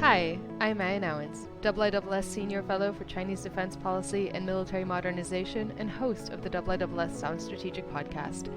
Hi, I'm Meia Nouwens, IISS Senior Fellow for Chinese Defense Policy and Military Modernization and host of the IISS Sound Strategic Podcast.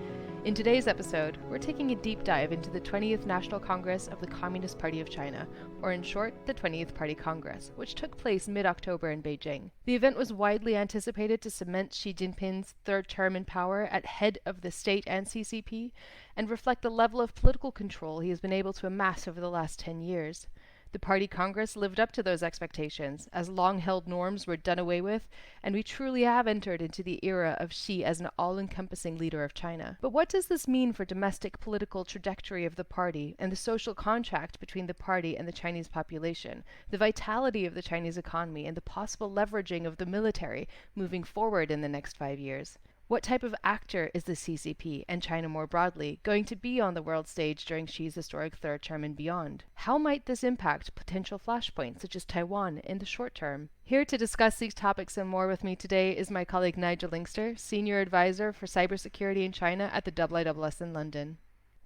In today's episode, we're taking a deep dive into the 20th National Congress of the Communist Party of China, or in short, the 20th Party Congress, which took place mid-October in Beijing. The event was widely anticipated to cement Xi Jinping's third term in power at head of the state and CCP, and reflect the level of political control he has been able to amass over the last 10 years. The Party Congress lived up to those expectations, as long-held norms were done away with, and we truly have entered into the era of Xi as an all-encompassing leader of China. But what does this mean for domestic political trajectory of the party and the social contract between the party and the Chinese population, the vitality of the Chinese economy, and the possible leveraging of the military moving forward in the next 5 years? What type of actor is the CCP, and China more broadly, going to be on the world stage during Xi's historic third term and beyond? How might this impact potential flashpoints such as Taiwan in the short term? Here to discuss these topics and more with me today is my colleague Nigel Inkster, Senior Advisor for Cybersecurity in China at the IISS in London.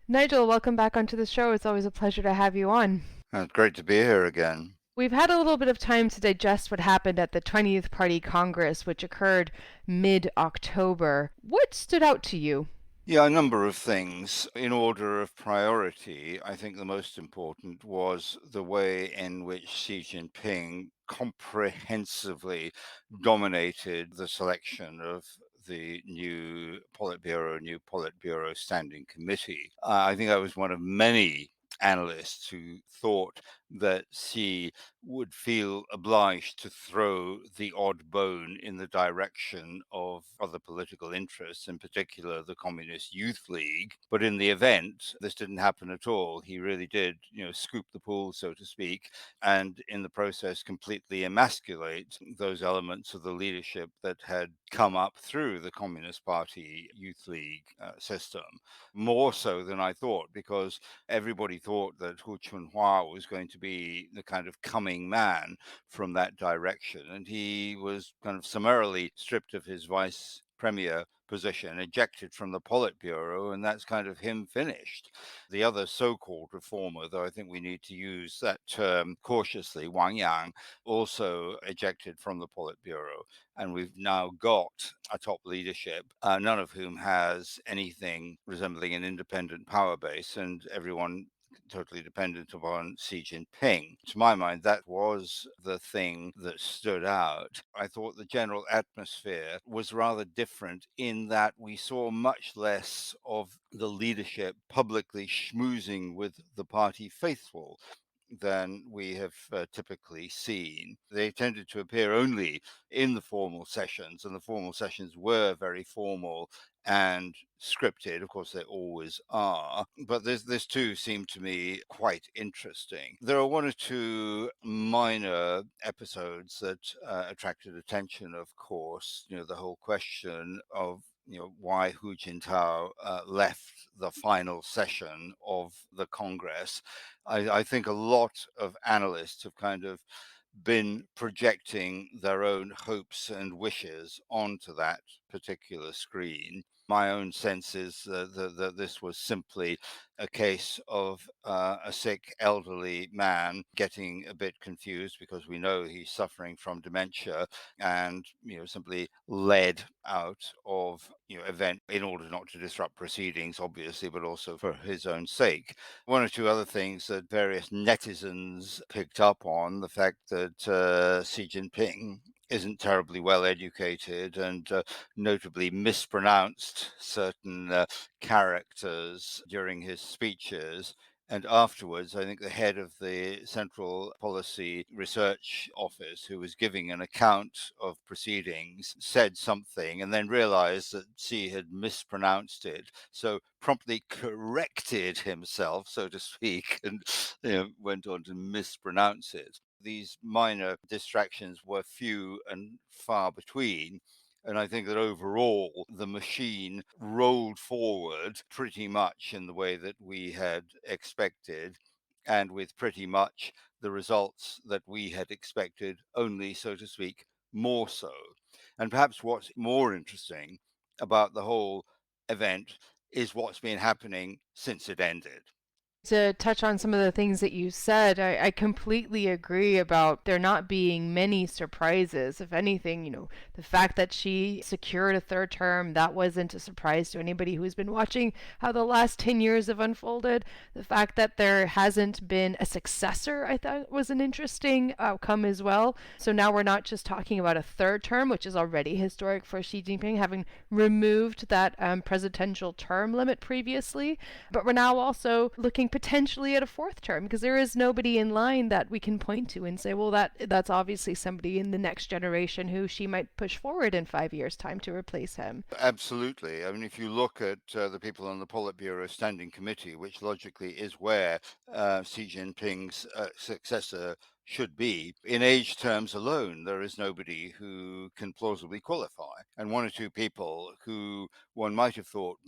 Nigel, welcome back onto the show. It's always a pleasure to have you on. It's great to be here again. We've had a little bit of time to digest what happened at the 20th Party Congress, which occurred mid-October. What stood out to you? Yeah, a number of things. In order of priority, I think the most important was the way in which Xi Jinping comprehensively dominated the selection of the new Politburo Standing Committee. I think I was one of many analysts who thought that Xi would feel obliged to throw the odd bone in the direction of other political interests, in particular the Communist Youth League. But in the event, this didn't happen at all. He really did, scoop the pool, so to speak, and in the process completely emasculate those elements of the leadership that had come up through the Communist Party Youth League system. More so than I thought, because everybody thought that Hu Chunhua was going to be the kind of coming man from that direction. And he was kind of summarily stripped of his vice premier position, ejected from the Politburo, and that's kind of him finished. The other so-called reformer, though I think we need to use that term cautiously, Wang Yang, also ejected from the Politburo. And we've now got a top leadership, none of whom has anything resembling an independent power base, and everyone totally dependent upon Xi Jinping. To my mind, that was the thing that stood out. I thought the general atmosphere was rather different in that we saw much less of the leadership publicly schmoozing with the party faithful than we have typically seen. They tended to appear only in the formal sessions, and the formal sessions were very formal and scripted. Of course, they always are. But this too seemed to me quite interesting. There are one or two minor episodes that attracted attention, of course. The whole question of why Hu Jintao left the final session of the Congress. I think a lot of analysts have kind of been projecting their own hopes and wishes onto that particular screen. My own sense is that this was simply a case of a sick elderly man getting a bit confused because we know he's suffering from dementia and simply led out of event in order not to disrupt proceedings, obviously, but also for his own sake. One or two other things that various netizens picked up on: the fact that Xi Jinping isn't terribly well educated and notably mispronounced certain characters during his speeches. And afterwards, I think the head of the Central Policy Research Office, who was giving an account of proceedings, said something and then realized that Xi had mispronounced it. So promptly corrected himself, so to speak, and went on to mispronounce it. These minor distractions were few and far between. And I think that overall, the machine rolled forward pretty much in the way that we had expected, and with pretty much the results that we had expected, only, so to speak, more so. And perhaps what's more interesting about the whole event is what's been happening since it ended. To touch on some of the things that you said, I completely agree about there not being many surprises. If anything, the fact that she secured a third term, that wasn't a surprise to anybody who's been watching how the last 10 years have unfolded. The fact that there hasn't been a successor, I thought was an interesting outcome as well. So now we're not just talking about a third term, which is already historic for Xi Jinping, having removed that presidential term limit previously, but we're now also looking potentially at a fourth term because there is nobody in line that we can point to and say, well, that's obviously somebody in the next generation who she might push forward in 5 years' time to replace him. Absolutely. I mean, if you look at the people on the Politburo Standing Committee, which logically is where Xi Jinping's successor should be, in age terms alone, there is nobody who can plausibly qualify. And one or two people who one might have thought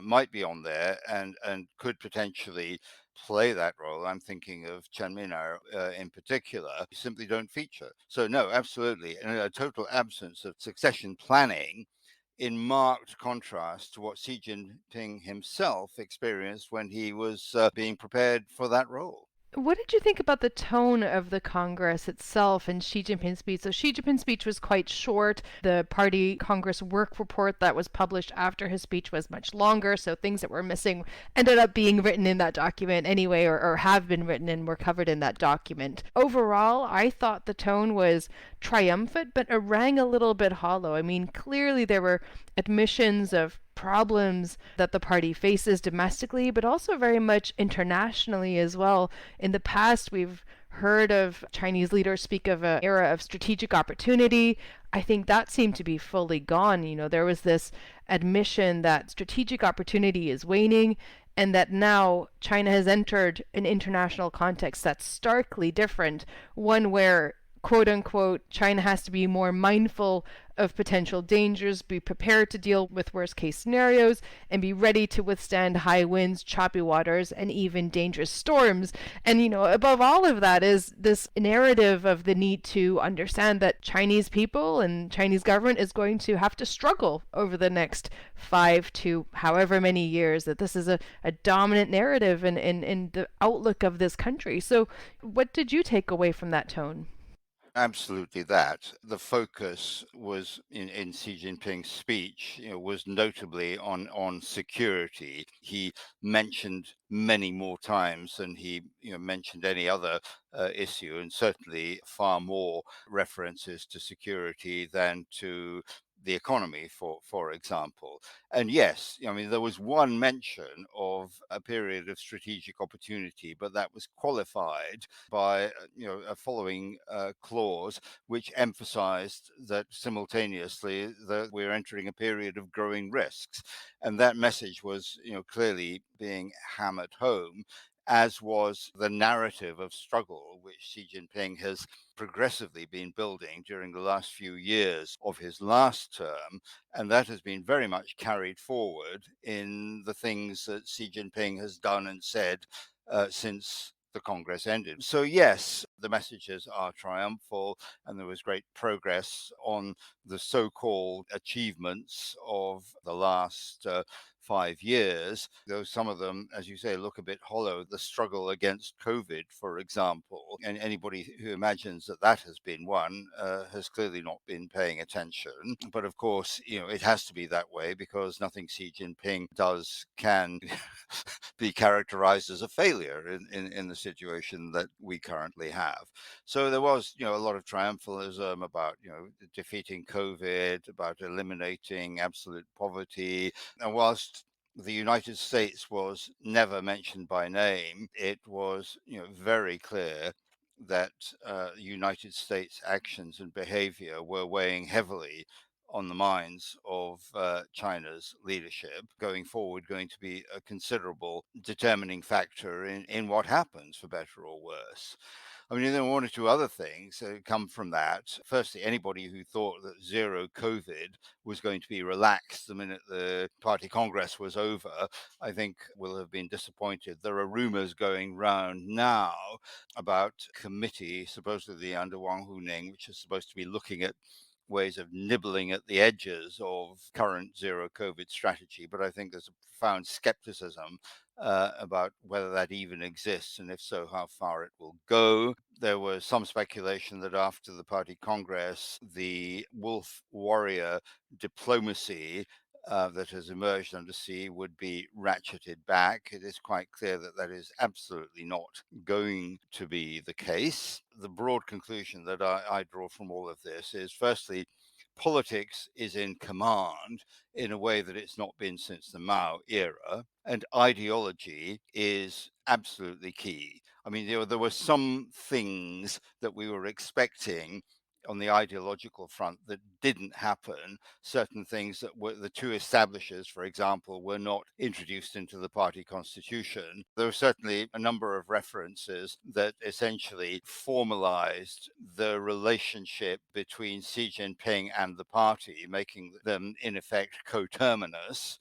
might be on there and could potentially play that role. I'm thinking of Chen Min'er in particular, simply don't feature. So no, absolutely, and a total absence of succession planning in marked contrast to what Xi Jinping himself experienced when he was being prepared for that role. What did you think about the tone of the Congress itself and Xi Jinping's speech? So Xi Jinping's speech was quite short. The party Congress work report that was published after his speech was much longer. So things that were missing ended up being written in that document anyway, or have been written and were covered in that document. Overall, I thought the tone was triumphant, but it rang a little bit hollow. I mean, clearly there were admissions of problems that the party faces domestically, but also very much internationally as well. In the past, we've heard of Chinese leaders speak of an era of strategic opportunity. I think that seemed to be fully gone. There was this admission that strategic opportunity is waning and that now China has entered an international context that's starkly different, one where quote unquote, China has to be more mindful of potential dangers, be prepared to deal with worst case scenarios, and be ready to withstand high winds, choppy waters, and even dangerous storms. And, above all of that is this narrative of the need to understand that Chinese people and Chinese government is going to have to struggle over the next 5 to however many years, that this is a dominant narrative in the outlook of this country. So, what did you take away from that tone? Absolutely that. The focus was in Xi Jinping's speech, was notably on security. He mentioned many more times than he mentioned any other issue, and certainly far more references to security than to the economy, for example. And yes, I mean, there was one mention of a period of strategic opportunity, but that was qualified by a following clause which emphasized that simultaneously that we're entering a period of growing risks, and that message was clearly being hammered home, as was the narrative of struggle which Xi Jinping has progressively been building during the last few years of his last term, and that has been very much carried forward in the things that Xi Jinping has done and said since the Congress ended. So, yes, the messages are triumphal, and there was great progress on the so called achievements of the last 5 years, though some of them, as you say, look a bit hollow. The struggle against COVID, for example, and anybody who imagines that that has been won has clearly not been paying attention. But of course, it has to be that way because nothing Xi Jinping does can be characterized as a failure in the situation that we currently have. So there was, a lot of triumphalism about, defeating COVID, about eliminating absolute poverty. And whilst the United States was never mentioned by name, it was, very clear that United States actions and behavior were weighing heavily on the minds of China's leadership going forward, going to be a considerable determining factor in what happens, for better or worse. I mean, there are one or two other things that come from that. Firstly, anybody who thought that zero COVID was going to be relaxed the minute the party congress was over, I think will have been disappointed. There are rumors going round now about a committee, supposedly under Wang Huning, which is supposed to be looking at ways of nibbling at the edges of current zero COVID strategy, but I think there's a profound skepticism about whether that even exists, and if so, how far it will go. There was some speculation that after the party congress, the wolf warrior diplomacy that has emerged under Xi would be ratcheted back. It is quite clear that that is absolutely not going to be the case. The broad conclusion that I draw from all of this is, firstly, politics is in command in a way that it's not been since the Mao era, and ideology is absolutely key. I mean, there were some things that we were expecting on the ideological front that didn't happen. Certain things that were the two establishers, for example, were not introduced into the party constitution. There were certainly a number of references that essentially formalized the relationship between Xi Jinping and the party, making them in effect coterminous,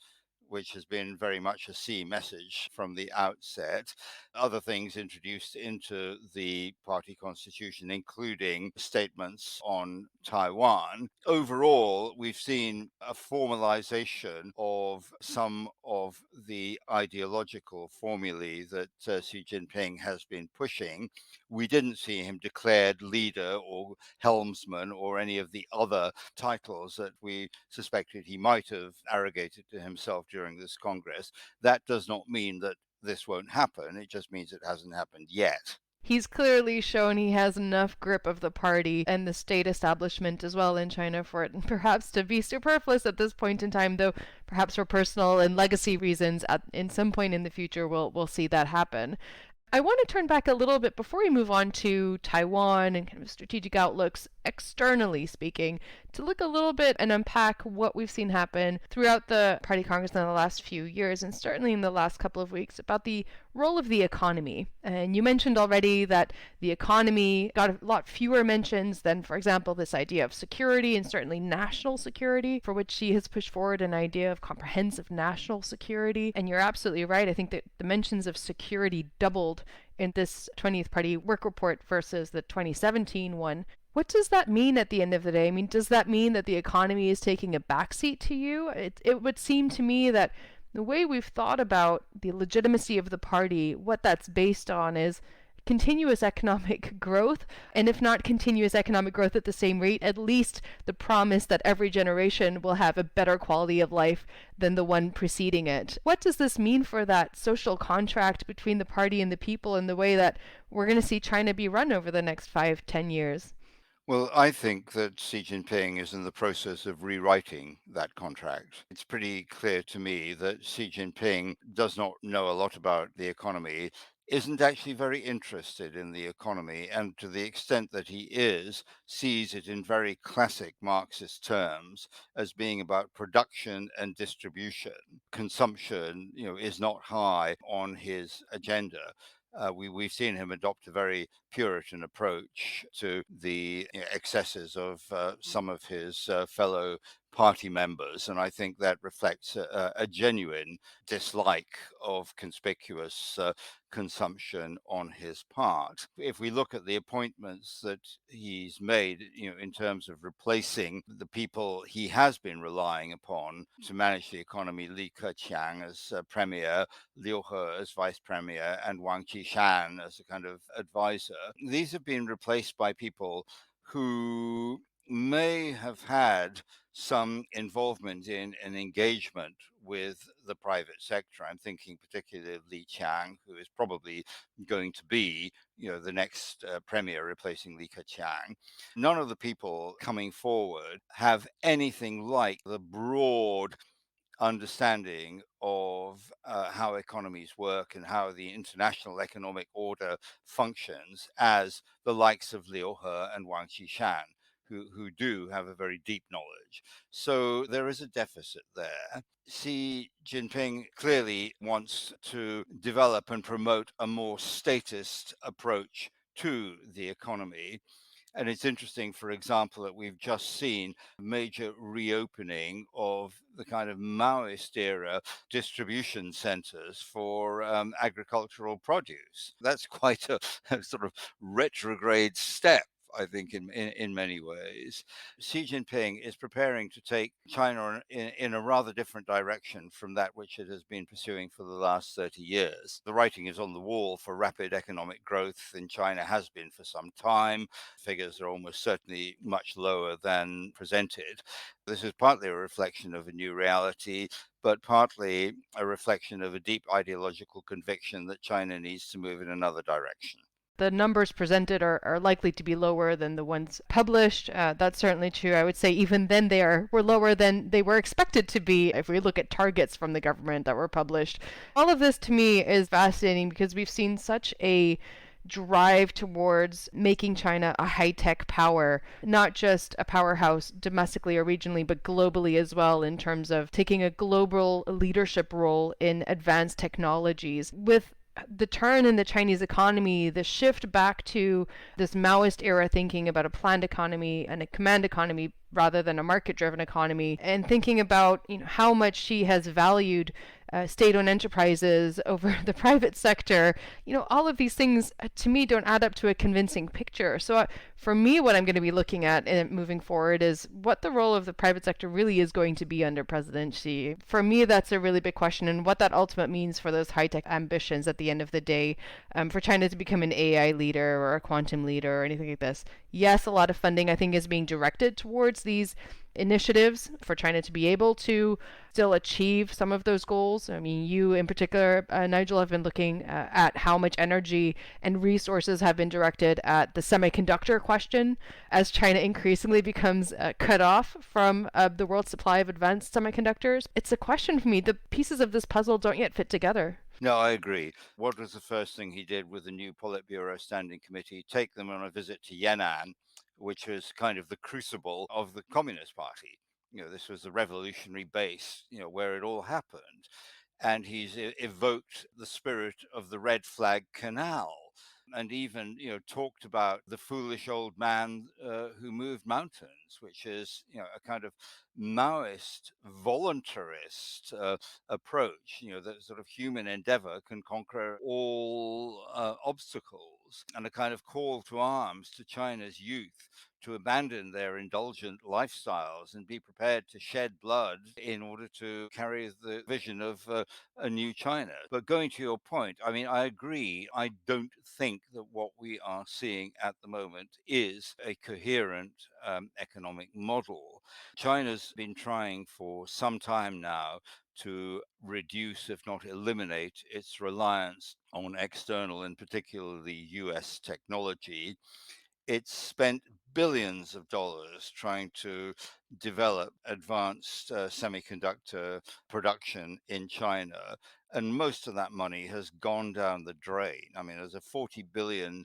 which has been very much a Xi message from the outset. Other things introduced into the party constitution, including statements on Taiwan. Overall, we've seen a formalization of some of the ideological formulae that Xi Jinping has been pushing. We didn't see him declared leader or helmsman or any of the other titles that we suspected he might have arrogated to himself during this Congress. That does not mean that this won't happen. It just means it hasn't happened yet. He's clearly shown he has enough grip of the party and the state establishment as well in China for it perhaps to be superfluous at this point in time, though perhaps for personal and legacy reasons in some point in the future we'll see that happen. I want to turn back a little bit before we move on to Taiwan and kind of strategic outlooks, externally speaking, to look a little bit and unpack what we've seen happen throughout the Party Congress in the last few years, and certainly in the last couple of weeks, about the role of the economy. And you mentioned already that the economy got a lot fewer mentions than, for example, this idea of security and certainly national security, for which she has pushed forward an idea of comprehensive national security. And you're absolutely right. I think that the mentions of security doubled in this 20th Party work report versus the 2017 one. What does that mean at the end of the day? I mean, does that mean that the economy is taking a backseat to you? It would seem to me that the way we've thought about the legitimacy of the party, what that's based on is continuous economic growth, and if not continuous economic growth at the same rate, at least the promise that every generation will have a better quality of life than the one preceding it. What does this mean for that social contract between the party and the people and the way that we're going to see China be run over the next 5-10 years? Well, I think that Xi Jinping is in the process of rewriting that contract. It's pretty clear to me that Xi Jinping does not know a lot about the economy, isn't actually very interested in the economy, and to the extent that he is, sees it in very classic Marxist terms as being about production and distribution. Consumption, is not high on his agenda. We've seen him adopt a very Puritan approach to the excesses of some of his fellow party members, and I think that reflects a genuine dislike of conspicuous consumption on his part. If we look at the appointments that he's made, in terms of replacing the people he has been relying upon to manage the economy, Li Keqiang as premier, Liu He as vice premier, and Wang Qishan as a kind of advisor. These have been replaced by people who may have had some involvement in an engagement with the private sector. I'm thinking particularly of Li Qiang, who is probably going to be, the next premier replacing Li Keqiang. None of the people coming forward have anything like the broad understanding of how economies work and how the international economic order functions as the likes of Liu He and Wang Qishan, who do have a very deep knowledge. So there is a deficit there. Xi Jinping clearly wants to develop and promote a more statist approach to the economy. And it's interesting, for example, that we've just seen a major reopening of the kind of Maoist era distribution centers for agricultural produce. That's quite a sort of retrograde step, I think, in many ways. Xi Jinping is preparing to take China in a rather different direction from that which it has been pursuing for the last 30 years. The writing is on the wall for rapid economic growth in China, has been for some time. Figures are almost certainly much lower than presented. This is partly a reflection of a new reality, but partly a reflection of a deep ideological conviction that China needs to move in another direction. The numbers presented are likely to be lower than the ones published. That's certainly true. I would say even then were lower than they were expected to be if we look at targets from the government that were published. All of this to me is fascinating because we've seen such a drive towards making China a high-tech power, not just a powerhouse domestically or regionally, but globally as well, in terms of taking a global leadership role in advanced technologies. With the turn in the Chinese economy, the shift back to this Maoist era thinking about a planned economy and a command economy rather than a market-driven economy, and thinking about how much she has valued state-owned enterprises over the private sector, all of these things to me don't add up to a convincing picture. So for me, what I'm going to be looking at moving forward is what the role of the private sector really is going to be under President Xi. For me, that's a really big question, and what that ultimately means for those high-tech ambitions at the end of the day, for China to become an AI leader or a quantum leader or anything like this. Yes, a lot of funding I think is being directed towards these initiatives for China to be able to still achieve some of those goals. I mean, you in particular, Nigel, have been looking at how much energy and resources have been directed at the semiconductor question as China increasingly becomes cut off from the world's supply of advanced semiconductors. It's a question for me. The pieces of this puzzle don't yet fit together. No, I agree. What was the first thing he did with the new Politburo Standing Committee? Take them on a visit to Yan'an, which was kind of the crucible of the Communist Party. This was the revolutionary base, where it all happened. And he's evoked the spirit of the Red Flag Canal, and even talked about the foolish old man who moved mountains, which is a kind of Maoist voluntarist approach, that sort of human endeavor can conquer all obstacles, and a kind of call to arms to China's youth to abandon their indulgent lifestyles and be prepared to shed blood in order to carry the vision of a new China. But going to your point, I mean, I agree. I don't think that what we are seeing at the moment is a coherent economic model. China's been trying for some time now to reduce, if not eliminate, its reliance on external and particularly US technology. It's spent billions of dollars trying to develop advanced semiconductor production in China. And most of that money has gone down the drain. I mean, there's a $40 billion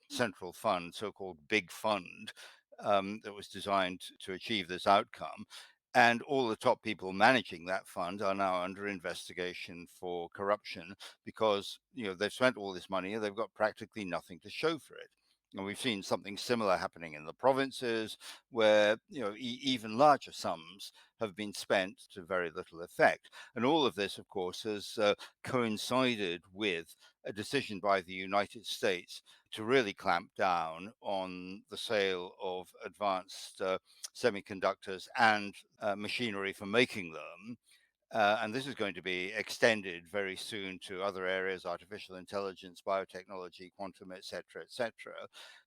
central fund, so called big fund, that was designed to achieve this outcome. And all the top people managing that fund are now under investigation for corruption because they've spent all this money and they've got practically nothing to show for it. And we've seen something similar happening in the provinces where, even larger sums have been spent to very little effect. And all of this, of course, has coincided with a decision by the United States to really clamp down on the sale of advanced semiconductors and machinery for making them. And this is going to be extended very soon to other areas, artificial intelligence, biotechnology, quantum, etc., etc.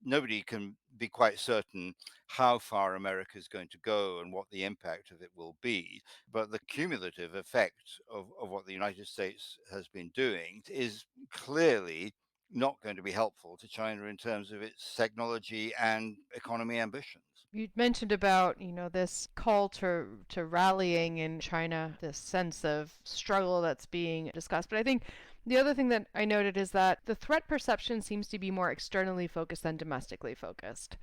Nobody can be quite certain how far America is going to go and what the impact of it will be. But the cumulative effect of what the United States has been doing is clearly not going to be helpful to China in terms of its technology and economy ambitions. You mentioned about, this call to rallying in China, this sense of struggle that's being discussed. But I think the other thing that I noted is that the threat perception seems to be more externally focused than domestically focused.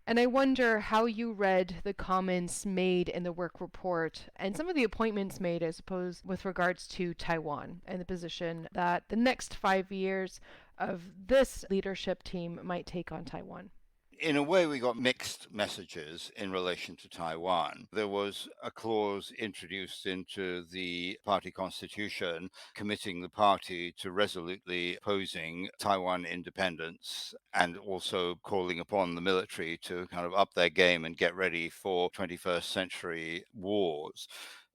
And I wonder how you read the comments made in the work report and some of the appointments made, I suppose, with regards to Taiwan and the position that the next 5 years of this leadership team might take on Taiwan. in a way, we got mixed messages in relation to Taiwan. There was a clause introduced into the party constitution committing the party to resolutely opposing Taiwan independence and also calling upon the military to kind of up their game and get ready for 21st century wars.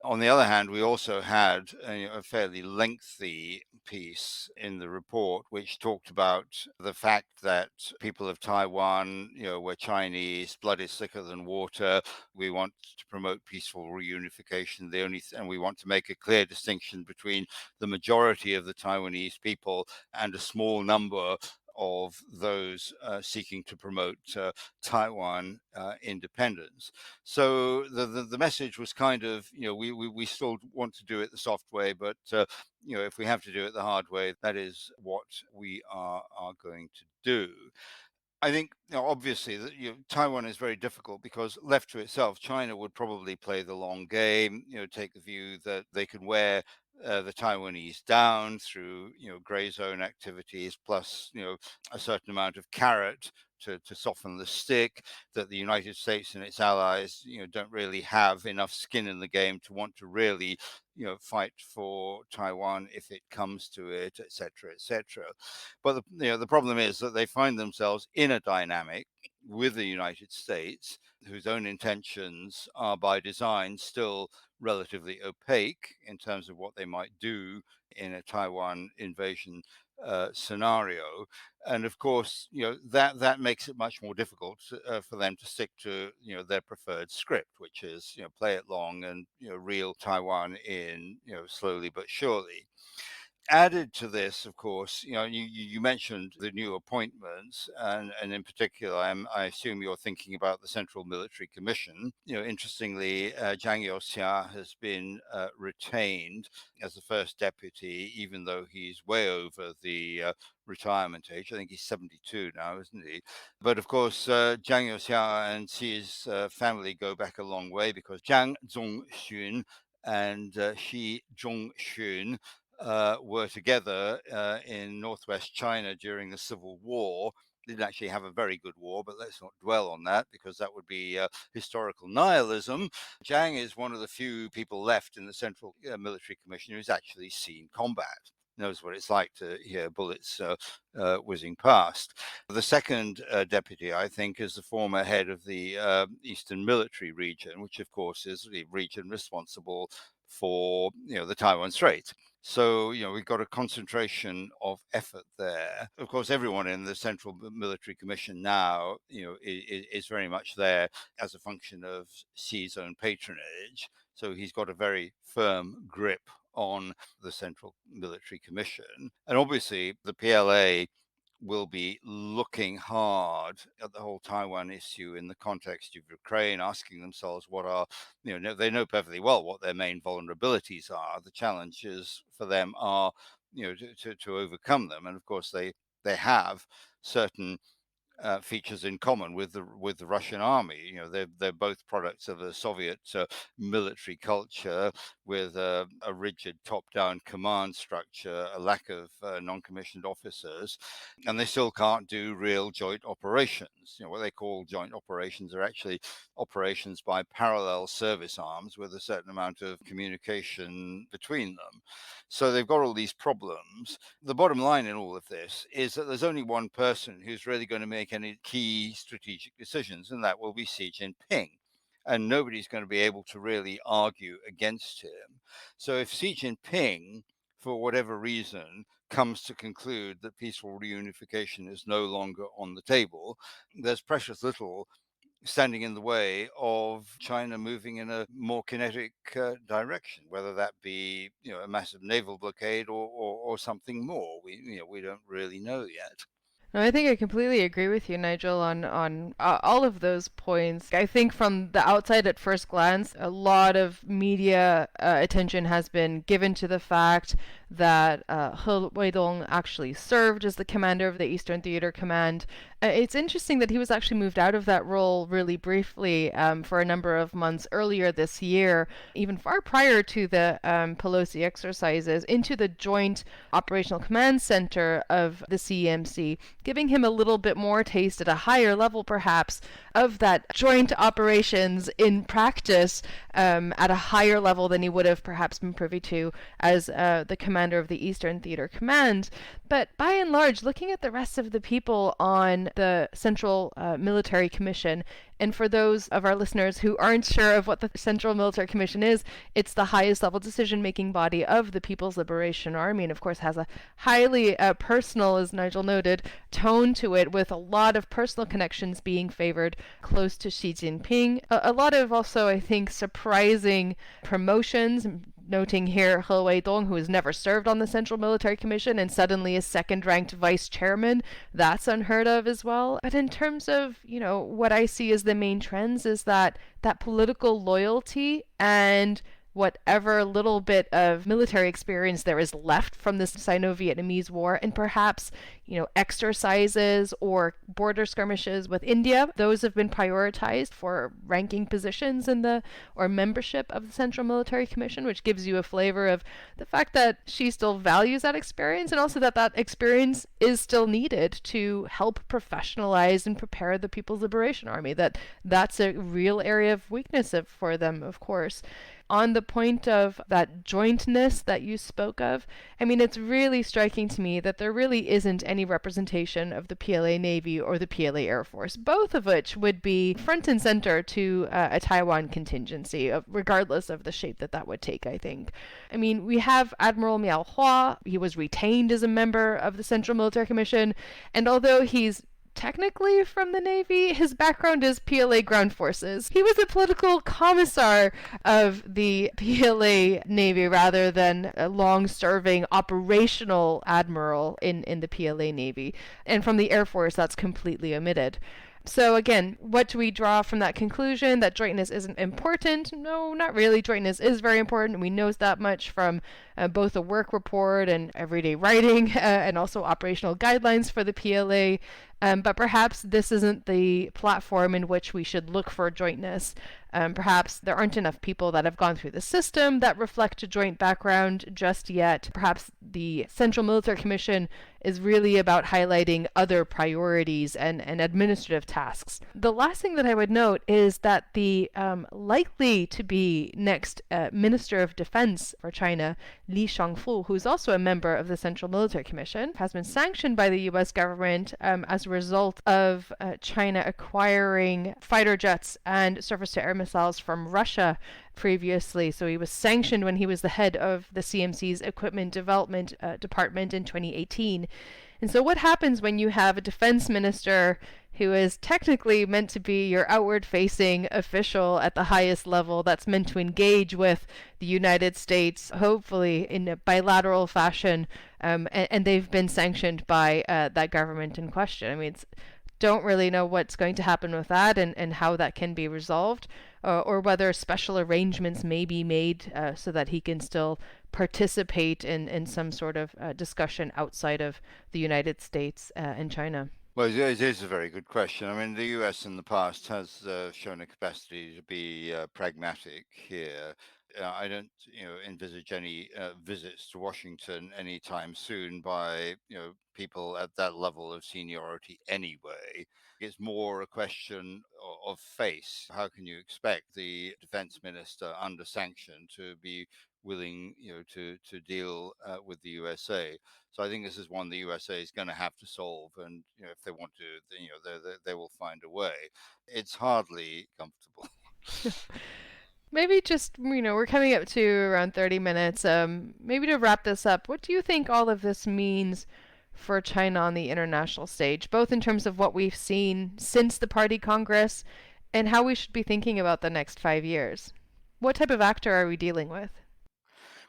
On the other hand, we also had a fairly lengthy piece in the report which talked about the fact that people of Taiwan, were Chinese, blood is thicker than water. We want to promote peaceful reunification. And we want to make a clear distinction between the majority of the Taiwanese people and a small number of those seeking to promote Taiwan independence. So the message was kind of, we still want to do it the soft way, but if we have to do it the hard way, that is what we are going to do. I think, obviously, that Taiwan is very difficult because left to itself, China would probably play the long game, take the view that they can wear the Taiwanese down through, gray zone activities, plus, a certain amount of carrot to soften the stick, that the United States and its allies, don't really have enough skin in the game to want to really, fight for Taiwan if it comes to it, etc., etc. But the problem is that they find themselves in a dynamic with the United States, whose own intentions are by design still relatively opaque in terms of what they might do in a Taiwan invasion scenario. And of course, that makes it much more difficult for them to stick to their preferred script, which is play it long and reel Taiwan in slowly but surely. Added to this, of course, you mentioned the new appointments, and in particular, I assume you're thinking about the Central Military Commission. Interestingly, Zhang Youxia has been retained as the first deputy, even though he's way over the retirement age. I think he's 72 now, isn't he? But of course, Zhang Youxia and Xi's family go back a long way, because Zhang Zongxun and Xi Jinping were together in northwest China during the Civil War. Didn't actually have a very good war, but let's not dwell on that because that would be historical nihilism. Zhang is one of the few people left in the Central Military Commission who's actually seen combat, knows what it's like to hear bullets whizzing past. The second deputy, I think, is the former head of the Eastern Military Region, which of course is the region responsible for the Taiwan Strait. So, we've got a concentration of effort there. Of course, everyone in the Central Military Commission now, is very much there as a function of Xi's own patronage. So he's got a very firm grip on the Central Military Commission. And obviously, the PLA will be looking hard at the whole Taiwan issue in the context of Ukraine, asking themselves what are, they know perfectly well what their main vulnerabilities are. The challenges for them are, to overcome them. And of course, they have certain features in common with the Russian army. They're both products of a Soviet military culture with a rigid top-down command structure, a lack of non-commissioned officers, and they still can't do real joint operations. What they call joint operations are actually operations by parallel service arms with a certain amount of communication between them. So they've got all these problems. The bottom line in all of this is that there's only one person who's really going to make any key strategic decisions, and that will be Xi Jinping. And nobody's going to be able to really argue against him. So if Xi Jinping, for whatever reason, comes to conclude that peaceful reunification is no longer on the table, there's precious little standing in the way of China moving in a more kinetic direction, whether that be a massive naval blockade or something more. We don't really know yet. No, I think I completely agree with you, Nigel, on all of those points. I think from the outside at first glance, a lot of media attention has been given to the fact that He Weidong actually served as the commander of the Eastern Theater Command. It's interesting that he was actually moved out of that role really briefly for a number of months earlier this year, even far prior to the Pelosi exercises, into the Joint Operational Command Center of the CEMC giving him a little bit more taste at a higher level, perhaps, of that joint operations in practice at a higher level than he would have perhaps been privy to as the commander of the Eastern Theater Command. But by and large, looking at the rest of the people on the Central Military Commission, and for those of our listeners who aren't sure of what the Central Military Commission is, it's the highest level decision-making body of the People's Liberation Army, and of course has a highly personal, as Nigel noted, tone to it, with a lot of personal connections being favored close to Xi Jinping. A lot of also, I think, surprising promotions. Noting here He Weidong, who has never served on the Central Military Commission and suddenly is second-ranked vice chairman. That's unheard of as well. But in terms of, what I see as the main trends is that political loyalty and whatever little bit of military experience there is left from this Sino-Vietnamese war, and perhaps, exercises or border skirmishes with India, those have been prioritized for ranking positions in or membership of the Central Military Commission, which gives you a flavor of the fact that she still values that experience, and also that experience is still needed to help professionalize and prepare the People's Liberation Army. That's a real area of weakness for them, of course. On the point of that jointness that you spoke of, I mean, it's really striking to me that there really isn't any representation of the PLA Navy or the PLA Air Force, both of which would be front and center to a Taiwan contingency, regardless of the shape that would take, I think. I mean, we have Admiral Miao Hua. He was retained as a member of the Central Military Commission, and although he's technically from the Navy, his background is PLA ground forces. He was a political commissar of the PLA Navy rather than a long-serving operational admiral in the PLA Navy. And from the Air Force, that's completely omitted. So again, what do we draw from that conclusion? That jointness isn't important? No, not really. Jointness is very important. We know that much from both the work report and everyday writing and also operational guidelines for the PLA. But perhaps this isn't the platform in which we should look for jointness. Perhaps there aren't enough people that have gone through the system that reflect a joint background just yet. Perhaps the Central Military Commission is really about highlighting other priorities and administrative tasks. The last thing that I would note is that the likely to be next Minister of Defense for China, Li Shangfu, who's also a member of the Central Military Commission, has been sanctioned by the U.S. government as a result of China acquiring fighter jets and surface-to-air missiles from Russia previously. So he was sanctioned when he was the head of the CMC's Equipment Development Department in 2018. And so what happens when you have a defense minister who is technically meant to be your outward-facing official at the highest level that's meant to engage with the United States, hopefully in a bilateral fashion, and they've been sanctioned by that government in question? I mean, don't really know what's going to happen with that and how that can be resolved, or whether special arrangements may be made so that he can still participate in some sort of discussion outside of the United States and China. Well, it is a very good question. I mean, the US in the past has shown a capacity to be pragmatic here. I don't, envisage any visits to Washington anytime soon by, people at that level of seniority anyway. It's more a question of face. How can you expect the defense minister under sanction to be willing, to deal with the USA? So I think this is one the USA is going to have to solve, and if they want to, they will find a way. It's hardly comfortable. Maybe just, we're coming up to around 30 minutes. Maybe to wrap this up, what do you think all of this means for China on the international stage, both in terms of what we've seen since the Party Congress and how we should be thinking about the next 5 years? What type of actor are we dealing with?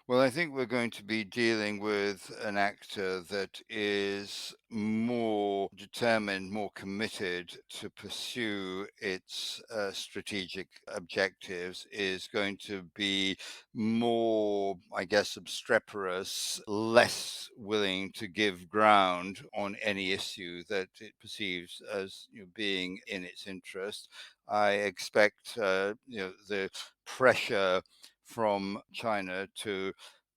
Well, I think we're going to be dealing with an actor that is more determined, more committed to pursue its strategic objectives, is going to be more, I guess, obstreperous, less willing to give ground on any issue that it perceives as being in its interest. I expect, the pressure from China to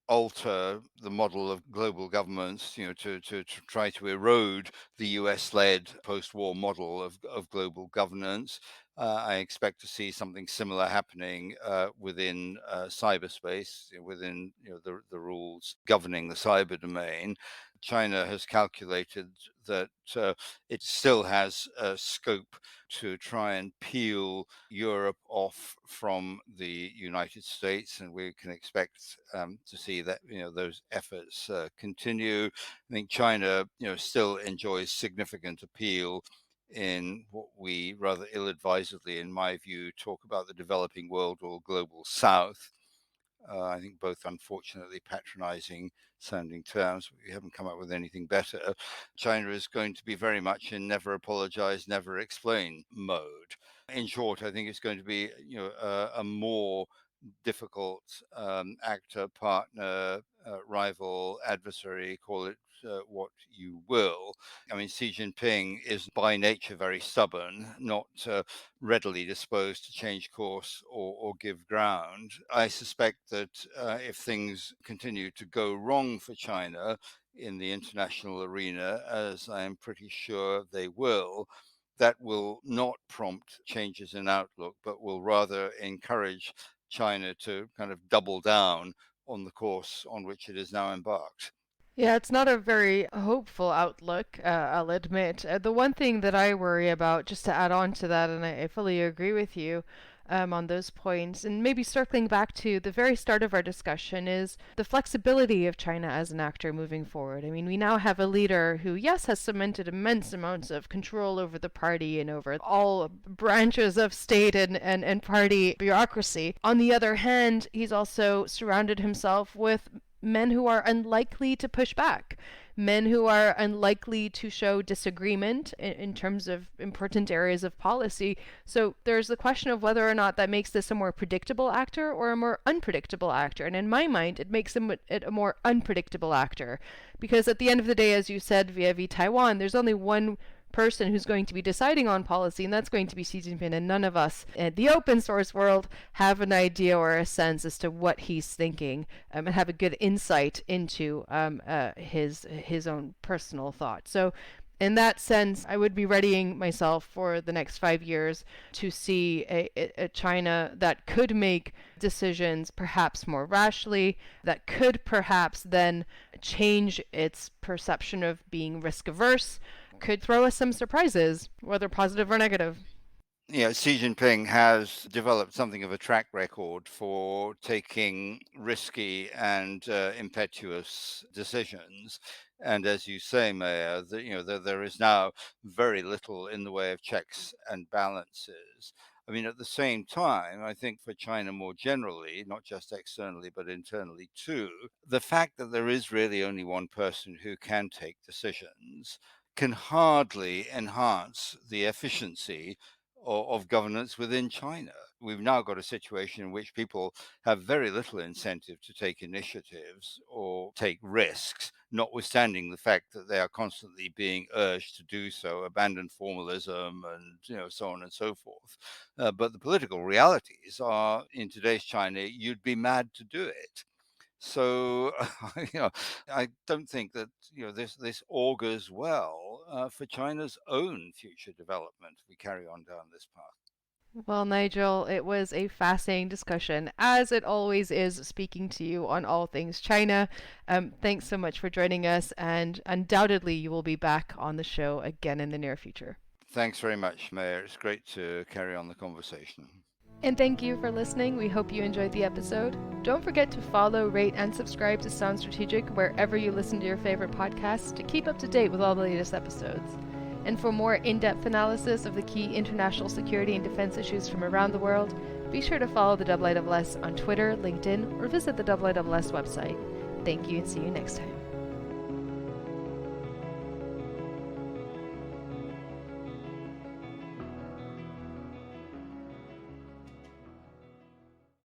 alter the model of global governments, to try to erode the US-led post-war model of global governance. I expect to see something similar happening within cyberspace, within the rules governing the cyber domain. China has calculated that it still has scope to try and peel Europe off from the United States, and we can expect to see that those efforts continue. I think China still enjoys significant appeal in what we rather ill-advisedly, in my view, talk about the developing world or global south. I think both unfortunately patronizing sounding terms, but we haven't come up with anything better. China is going to be very much in never apologize, never explain mode. In short, I think it's going to be a more difficult actor, partner, rival, adversary, call it what you will. I mean, Xi Jinping is by nature very stubborn, not readily disposed to change course or give ground. I suspect that if things continue to go wrong for China in the international arena, as I am pretty sure they will, that will not prompt changes in outlook, but will rather encourage China to kind of double down on the course on which it is now embarked. Yeah, it's not a very hopeful outlook, I'll admit. The one thing that I worry about, just to add on to that, and I fully agree with you on those points, and maybe circling back to the very start of our discussion, is the flexibility of China as an actor moving forward. I mean, we now have a leader who, yes, has cemented immense amounts of control over the party and over all branches of state and party bureaucracy. On the other hand, he's also surrounded himself with men who are unlikely to push back, men who are unlikely to show disagreement in terms of important areas of policy. So there's the question of whether or not that makes this a more predictable actor or a more unpredictable actor. And in my mind, it makes him a more unpredictable actor. Because at the end of the day, as you said, vis-a-vis Taiwan, there's only one person who's going to be deciding on policy, and that's going to be Xi Jinping, and none of us in the open source world have an idea or a sense as to what he's thinking, and have a good insight into his own personal thought. So in that sense, I would be readying myself for the next 5 years to see a China that could make decisions perhaps more rashly, that could perhaps then change its perception of being risk averse, could throw us some surprises, whether positive or negative. Yeah, Xi Jinping has developed something of a track record for taking risky and impetuous decisions. And as you say, Meia, there is now very little in the way of checks and balances. I mean, at the same time, I think for China more generally, not just externally, but internally too, the fact that there is really only one person who can take decisions can hardly enhance the efficiency of governance within China. We've now got a situation in which people have very little incentive to take initiatives or take risks, notwithstanding the fact that they are constantly being urged to do so, abandon formalism, and so on and so forth. But the political realities are, in today's China, you'd be mad to do it. So, I don't think that this augurs well for China's own future development if we carry on down this path. Well, Nigel, it was a fascinating discussion, as it always is, speaking to you on all things China. Thanks so much for joining us, and undoubtedly you will be back on the show again in the near future. Thanks very much, Meia. It's great to carry on the conversation. And thank you for listening. We hope you enjoyed the episode. Don't forget to follow, rate, and subscribe to Sound Strategic wherever you listen to your favorite podcasts to keep up to date with all the latest episodes. And for more in-depth analysis of the key international security and defense issues from around the world, be sure to follow the IISS on Twitter, LinkedIn, or visit the IISS website. Thank you and see you next time.